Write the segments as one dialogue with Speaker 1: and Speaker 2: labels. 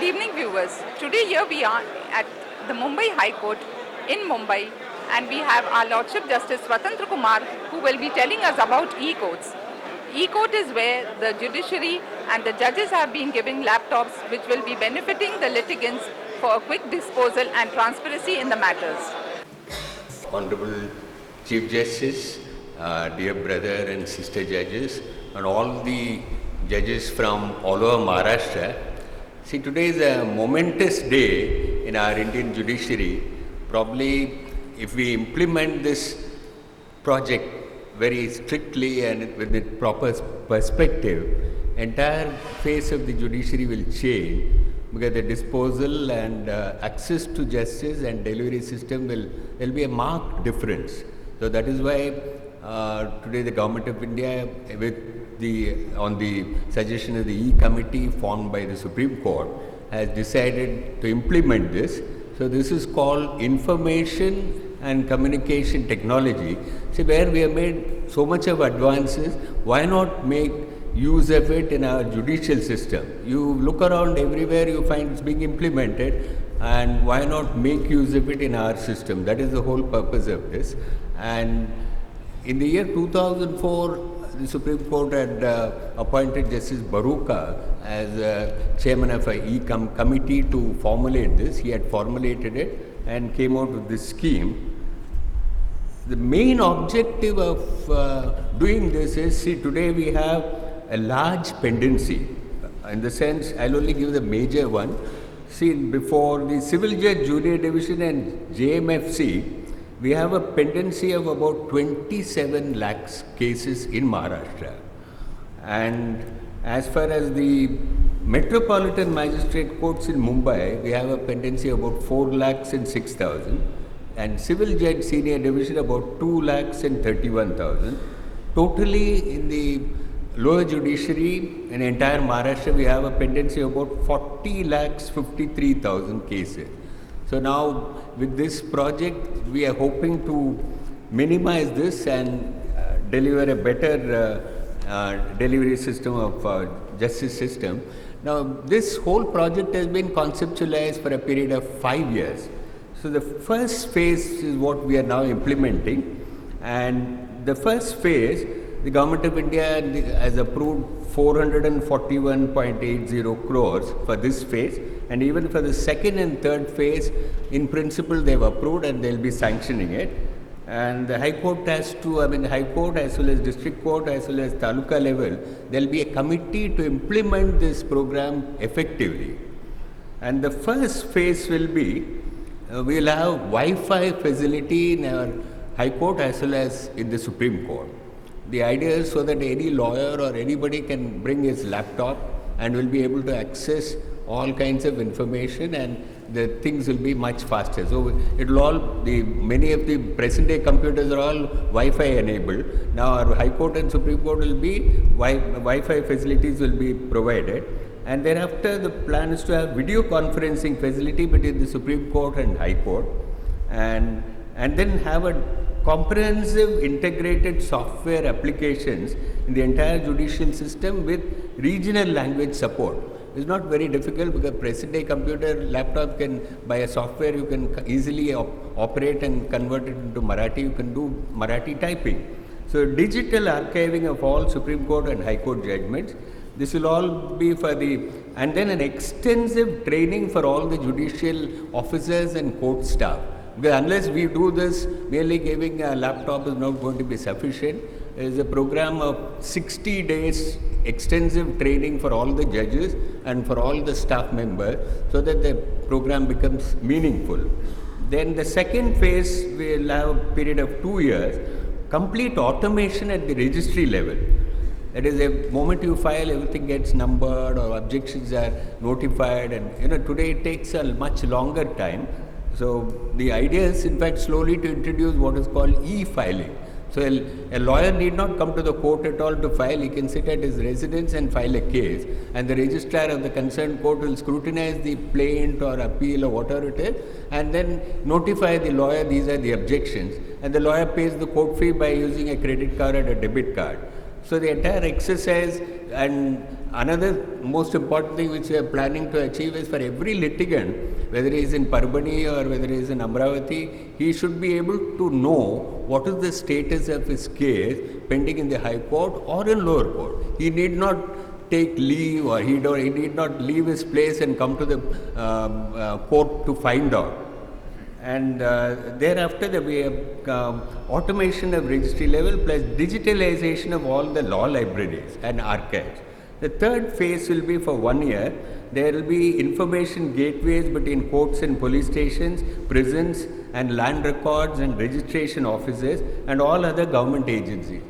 Speaker 1: evening, viewers. Today here we are at the Mumbai High Court in Mumbai, and we have our Lordship Justice Swatantra Kumar, who will be telling us about e-courts. E-court is where the judiciary and the judges have been giving laptops which will be benefiting the litigants for a quick disposal and transparency in the matters.
Speaker 2: Honorable Chief Justice, dear brother and sister judges, and all the judges from all over Maharashtra. See, today is a momentous day in our Indian judiciary. Probably, if we implement this project very strictly and with a proper perspective, entire face of the judiciary will change, because the disposal and access to justice and delivery system will be a marked difference. So that is why today the Government of India, on the suggestion of the E-Committee formed by the Supreme Court, has decided to implement this. So this is called Information and Communication Technology. See, where we have made so much of advances, why not make use of it in our judicial system? You look around everywhere, you find it's being implemented, and why not make use of it in our system? That is the whole purpose of this. And in the year 2004, the Supreme Court had appointed Justice Baruka as chairman of an E-Committee to formulate this. He had formulated it and came out with this scheme. The main objective of doing this is, see, today we have a large pendency. In the sense, I'll only give the major one. See, before the Civil Judge Junior Division and JMFC, we have a pendency of about 27 lakhs cases in Maharashtra. And as far as the Metropolitan Magistrate Courts in Mumbai, we have a pendency of about 4 lakhs and 6,000. And Civil Judge Senior Division about 2 lakhs and 31,000. Totally in the lower judiciary in entire Maharashtra, we have a pendency of about 40 lakhs 53,000 cases. So now with this project, we are hoping to minimize this and deliver a better delivery system of justice system. Now this whole project has been conceptualized for a period of 5 years. So the first phase is what we are now implementing, and the first phase, the Government of India has approved 441.80 crores for this phase, and even for the second and third phase, in principle they have approved and they will be sanctioning it. And the High Court has to, High Court as well as District Court as well as Taluka level, there will be a committee to implement this program effectively. And the first phase will be, we will have Wi-Fi facility in our High Court as well as in the Supreme Court. The idea is so that any lawyer or anybody can bring his laptop and will be able to access all kinds of information, and the things will be much faster. So it will all, many of the present day computers are all Wi-Fi enabled. Now our High Court and Supreme Court will be, Wi-Fi facilities will be provided. And thereafter the plan is to have video conferencing facility between the Supreme Court and High Court, and then have a comprehensive integrated software applications in the entire judicial system with regional language support. It's not very difficult, because present day computer laptop can, by a software you can easily operate and convert it into Marathi. You can do Marathi typing. So digital archiving of all Supreme Court and High Court judgments. This will all be for and then an extensive training for all the judicial officers and court staff. Because unless we do this, merely giving a laptop is not going to be sufficient. There is a program of 60 days extensive training for all the judges and for all the staff members, so that the program becomes meaningful. Then the second phase, we will have a period of 2 years, complete automation at the registry level. That is, the moment you file, everything gets numbered or objections are notified, and today it takes a much longer time. So the idea is, in fact, slowly to introduce what is called e-filing. So a lawyer need not come to the court at all to file. He can sit at his residence and file a case, and the registrar of the concerned court will scrutinize the plaint or appeal or whatever it is, and then notify the lawyer these are the objections, and the lawyer pays the court fee by using a credit card or a debit card. So the entire exercise, and another most important thing which we are planning to achieve is for every litigant, whether he is in Parbhani or whether he is in Amravati, he should be able to know what is the status of his case pending in the High Court or in lower court. He need not take leave, or he need not leave his place and come to the court to find out. And thereafter we have automation of registry level plus digitalization of all the law libraries and archives. The third phase will be for 1 year. There will be information gateways between courts and police stations, prisons and land records and registration offices and all other government agencies.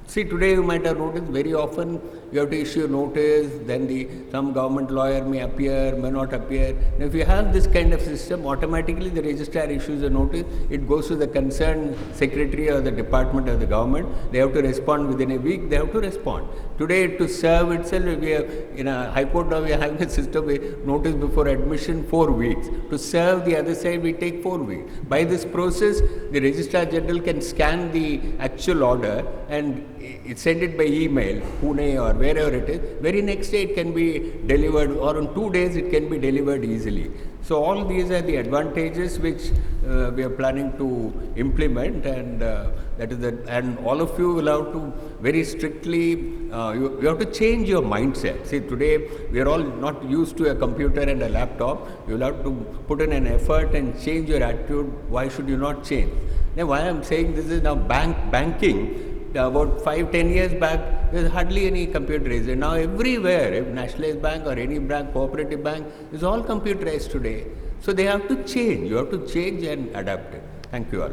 Speaker 2: See, today you might have noticed very often you have to issue a notice, then some government lawyer may appear, may not appear. Now, if you have this kind of system, automatically the registrar issues a notice, it goes to the concerned secretary or the department of the government. They have to respond within a week, they have to respond. Today, to serve itself, we have, in a High Court now, we have a system, we notice before admission 4 weeks. To serve the other side, we take 4 weeks. By this process, the Registrar General can scan the actual order and send it by email, Pune or wherever it is. Very next day it can be delivered, or in 2 days it can be delivered easily. So all these are the advantages which we are planning to implement, and that is and all of you will have to very strictly, you have to change your mindset. See, today we are all not used to a computer and a laptop. You will have to put in an effort and change your attitude. Why should you not change? Now, why I am saying this is now banking. About 5-10 years back, there was hardly any computerized. Now everywhere, if nationalized bank or any bank, cooperative bank, is all computerized today. So they have to change. You have to change and adapt it. Thank you all.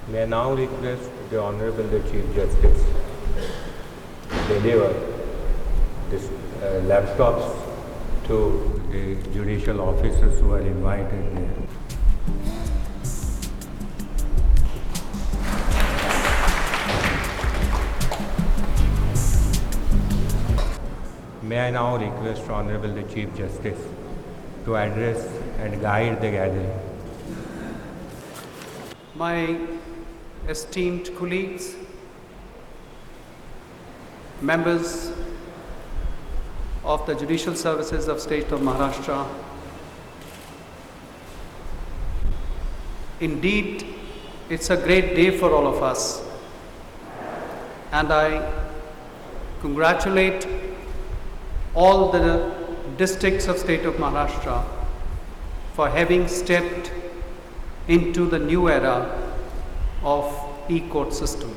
Speaker 3: May I now request the Honorable the Chief Justice deliver this laptops to the judicial officers who are invited there. May I now request Honorable the Chief Justice to address and guide the gathering.
Speaker 4: My esteemed colleagues, members of the Judicial Services of State of Maharashtra, indeed, it's a great day for all of us, and I congratulate all the districts of State of Maharashtra for having stepped into the new era of e-court system.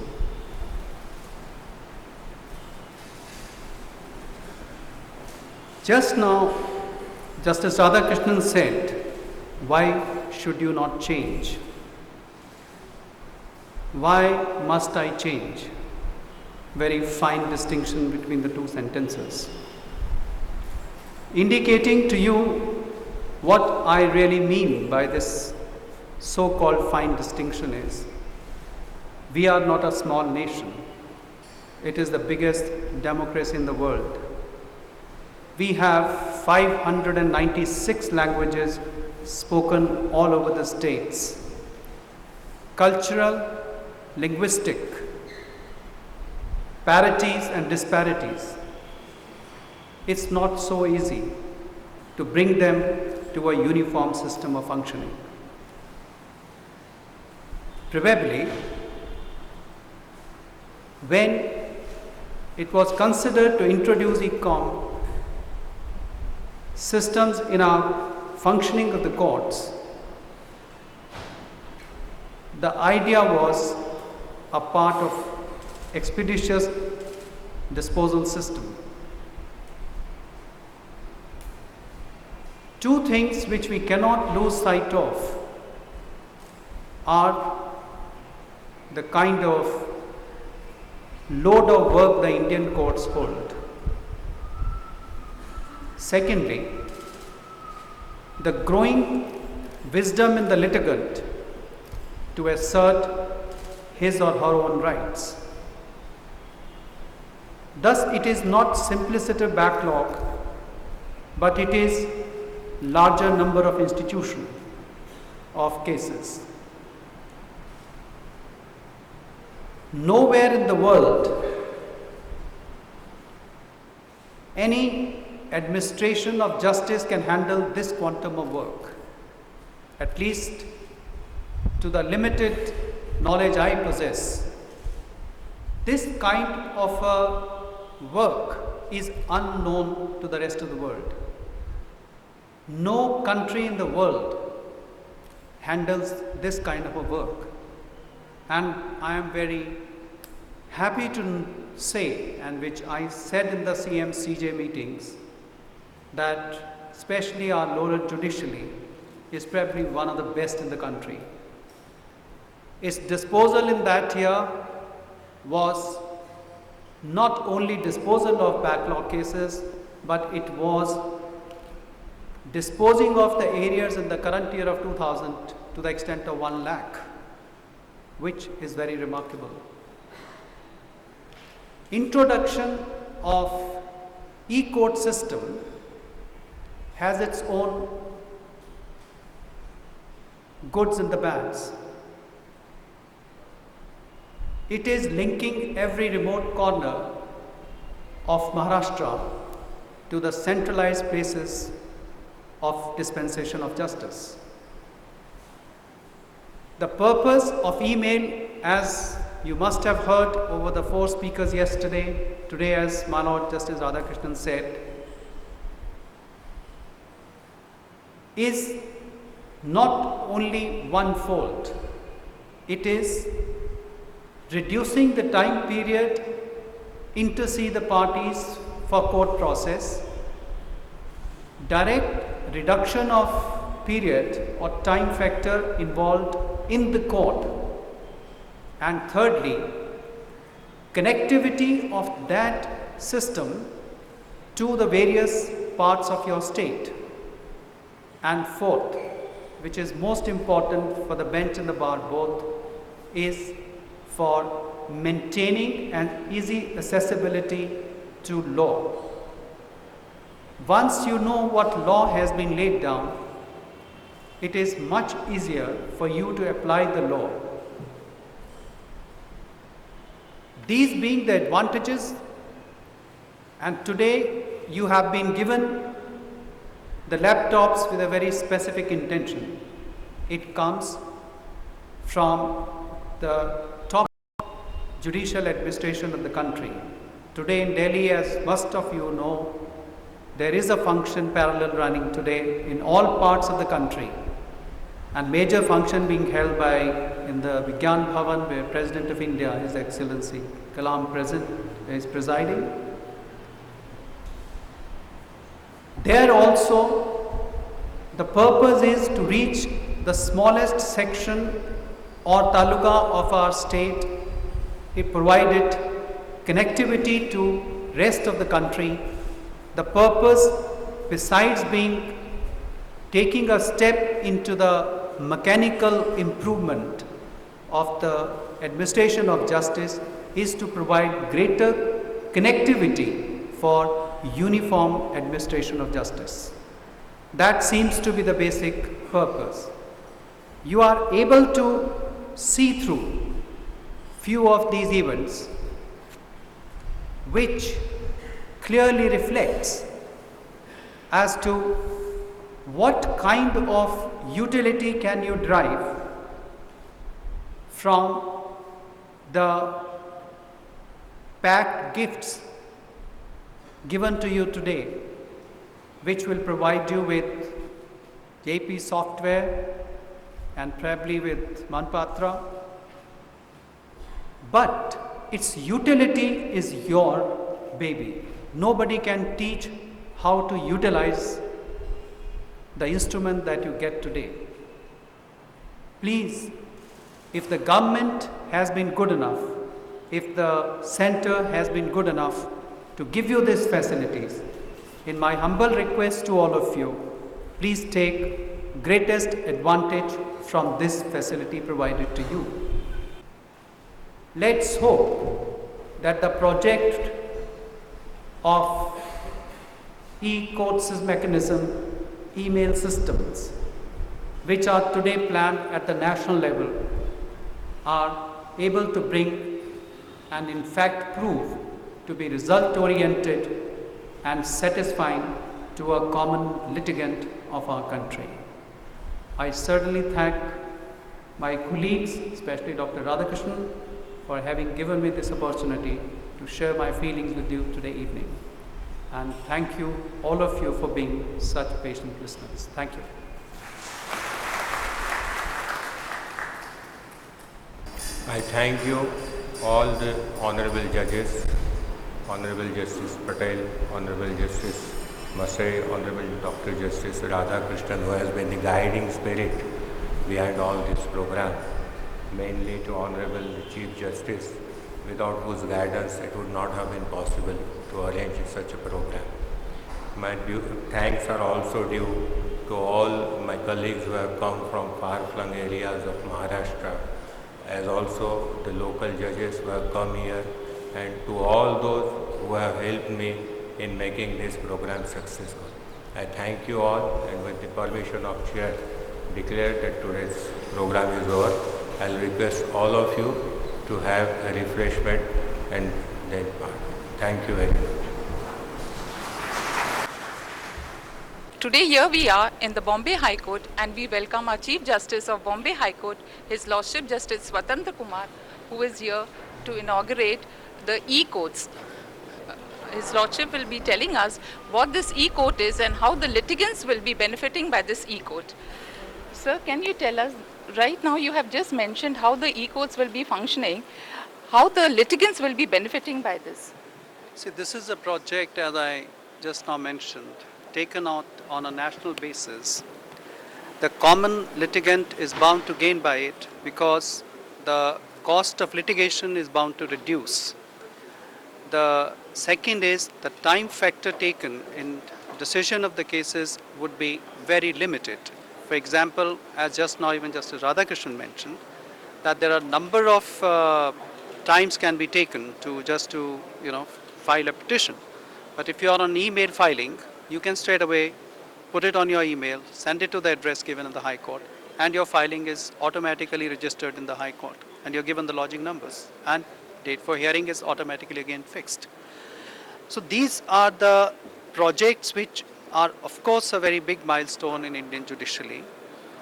Speaker 4: Just now, Justice Radhakrishnan said, why should you not change? Why must I change? Very fine distinction between the two sentences, indicating to you what I really mean by this so-called fine distinction is, we are not a small nation. It is the biggest democracy in the world. We have 596 languages spoken all over the states. Cultural, linguistic, parities and disparities. It's not so easy to bring them to a uniform system of functioning. Probably, when it was considered to introduce e-com systems in our functioning of the courts, the idea was a part of expeditious disposal system. Two things which we cannot lose sight of are the kind of load of work the Indian courts hold. Secondly, the growing wisdom in the litigant to assert his or her own rights. Thus, it is not simplicity backlog, but it is larger number of institutions of cases. Nowhere in the world any administration of justice can handle this quantum of work. At least to the limited knowledge I possess, this kind of a work is unknown to the rest of the world. No country in the world handles this kind of a work. And I am very happy to say, and which I said in the CM-CJ meetings, that especially our lower judiciary is probably one of the best in the country. Its disposal in that year was not only disposal of backlog cases, but it was disposing of the areas in the current year of 2000 to the extent of 1 lakh, which is very remarkable. Introduction of Ecourt system has its own goods and the bads. It is linking every remote corner of Maharashtra to the centralized places of dispensation of justice. The purpose of email, as you must have heard over the 4 speakers yesterday, today as my Lord Justice Radhakrishnan said, is not only one-fold. It is reducing the time period intercede the parties for court process, direct reduction of period or time factor involved in the court, and thirdly, connectivity of that system to the various parts of your state, and fourth, which is most important for the bench and the bar both, is for maintaining an easy accessibility to law. Once you know what law has been laid down, it is much easier for you to apply the law. These being the advantages, and today you have been given the laptops with a very specific intention. It comes from the top judicial administration of the country. Today in Delhi, as most of you know, there is a function parallel running today in all parts of the country, and major function being held by in the Vigyan Bhavan, where President of India, His Excellency Kalam is presiding. There also, the purpose is to reach the smallest section or taluka of our state. It provided connectivity to rest of the country. The purpose, besides being taking a step into the mechanical improvement of the administration of justice, is to provide greater connectivity for uniform administration of justice. That seems to be the basic purpose. You are able to see through few of these events, which clearly reflects as to what kind of utility can you derive from the packed gifts given to you today, which will provide you with JP software and probably with Manpatra. But its utility is your baby. Nobody can teach how to utilize the instrument that you get today. Please, if the government has been good enough, if the center has been good enough to give you these facilities, in my humble request to all of you, please take greatest advantage from this facility provided to you. Let's hope that the project of e-courts mechanism, email systems, which are today planned at the national level, are able to bring and in fact prove to be result oriented and satisfying to a common litigant of our country. I certainly thank my colleagues, especially Dr. Radhakrishnan, for having given me this opportunity to share my feelings with you today evening. And thank you, all of you, for being such patient listeners. Thank you.
Speaker 3: I thank you, all the honorable judges, Honorable Justice Patel, Honorable Justice Masai, Honorable Dr. Justice Radhakrishnan, who has been the guiding spirit behind all this program, mainly to Honorable Chief Justice, without whose guidance it would not have been possible to arrange such a program. My thanks are also due to all my colleagues who have come from far-flung areas of Maharashtra, as also the local judges who have come here, and to all those who have helped me in making this program successful. I thank you all, and with the permission of Chair, declare that today's program is over. I'll request all of you to have a refreshment and then part. Thank you very much.
Speaker 1: Today here we are in the Bombay High Court and we welcome our Chief Justice of Bombay High Court, His Lordship Justice Swatantra Kumar, who is here to inaugurate the e-courts. His Lordship will be telling us what this e-court is and how the litigants will be benefiting by this e-court. Sir, can you tell us, right now you have just mentioned how the e-courts will be functioning, how the litigants will be benefiting by this?
Speaker 4: See, this is a project, as I just now mentioned, taken out on a national basis. The common litigant is bound to gain by it because the cost of litigation is bound to reduce. The second is the time factor taken in decision of the cases would be very limited. For example, as just now even Justice Radhakrishnan mentioned, that there are a number of times can be taken to file a petition. But if you are on email filing, you can straight away put it on your email, send it to the address given in the High Court, and your filing is automatically registered in the High Court, and you're given the lodging numbers, and date for hearing is automatically again fixed. So these are the projects which are of course a very big milestone in Indian judiciary,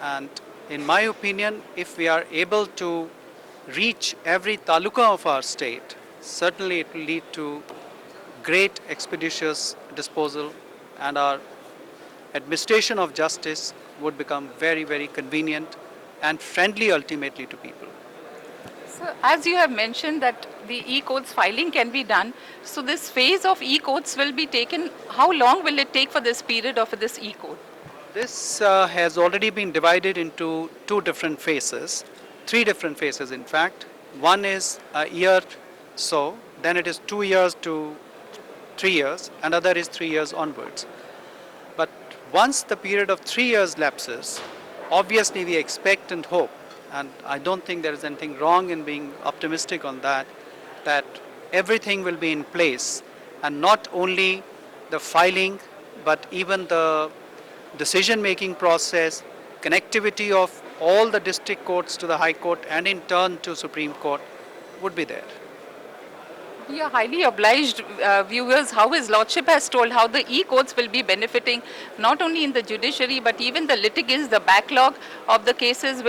Speaker 4: and in my opinion, if we are able to reach every taluka of our state, certainly it will lead to great expeditious disposal, and our administration of justice would become very, very convenient and friendly ultimately to people.
Speaker 1: So, as you have mentioned that the e-courts filing can be done, so this phase of e-courts will be taken, how long will it take for this period of this e-court?
Speaker 4: This has already been divided into three different phases in fact. One is a year, so then it is 2 years to 3 years, and other is 3 years onwards. But once the period of 3 years lapses, obviously we expect and hope, and I don't think there is anything wrong in being optimistic on that everything will be in place, and not only the filing, but even the decision-making process, connectivity of all the district courts to the High Court and in turn to Supreme Court would be there.
Speaker 1: We are highly obliged viewers how His Lordship has told how the e-courts will be benefiting not only in the judiciary but even the litigants. The backlog of the cases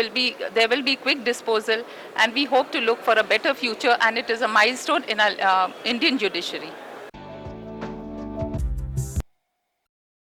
Speaker 1: there will be quick disposal, and we hope to look for a better future, and it is a milestone in our Indian judiciary.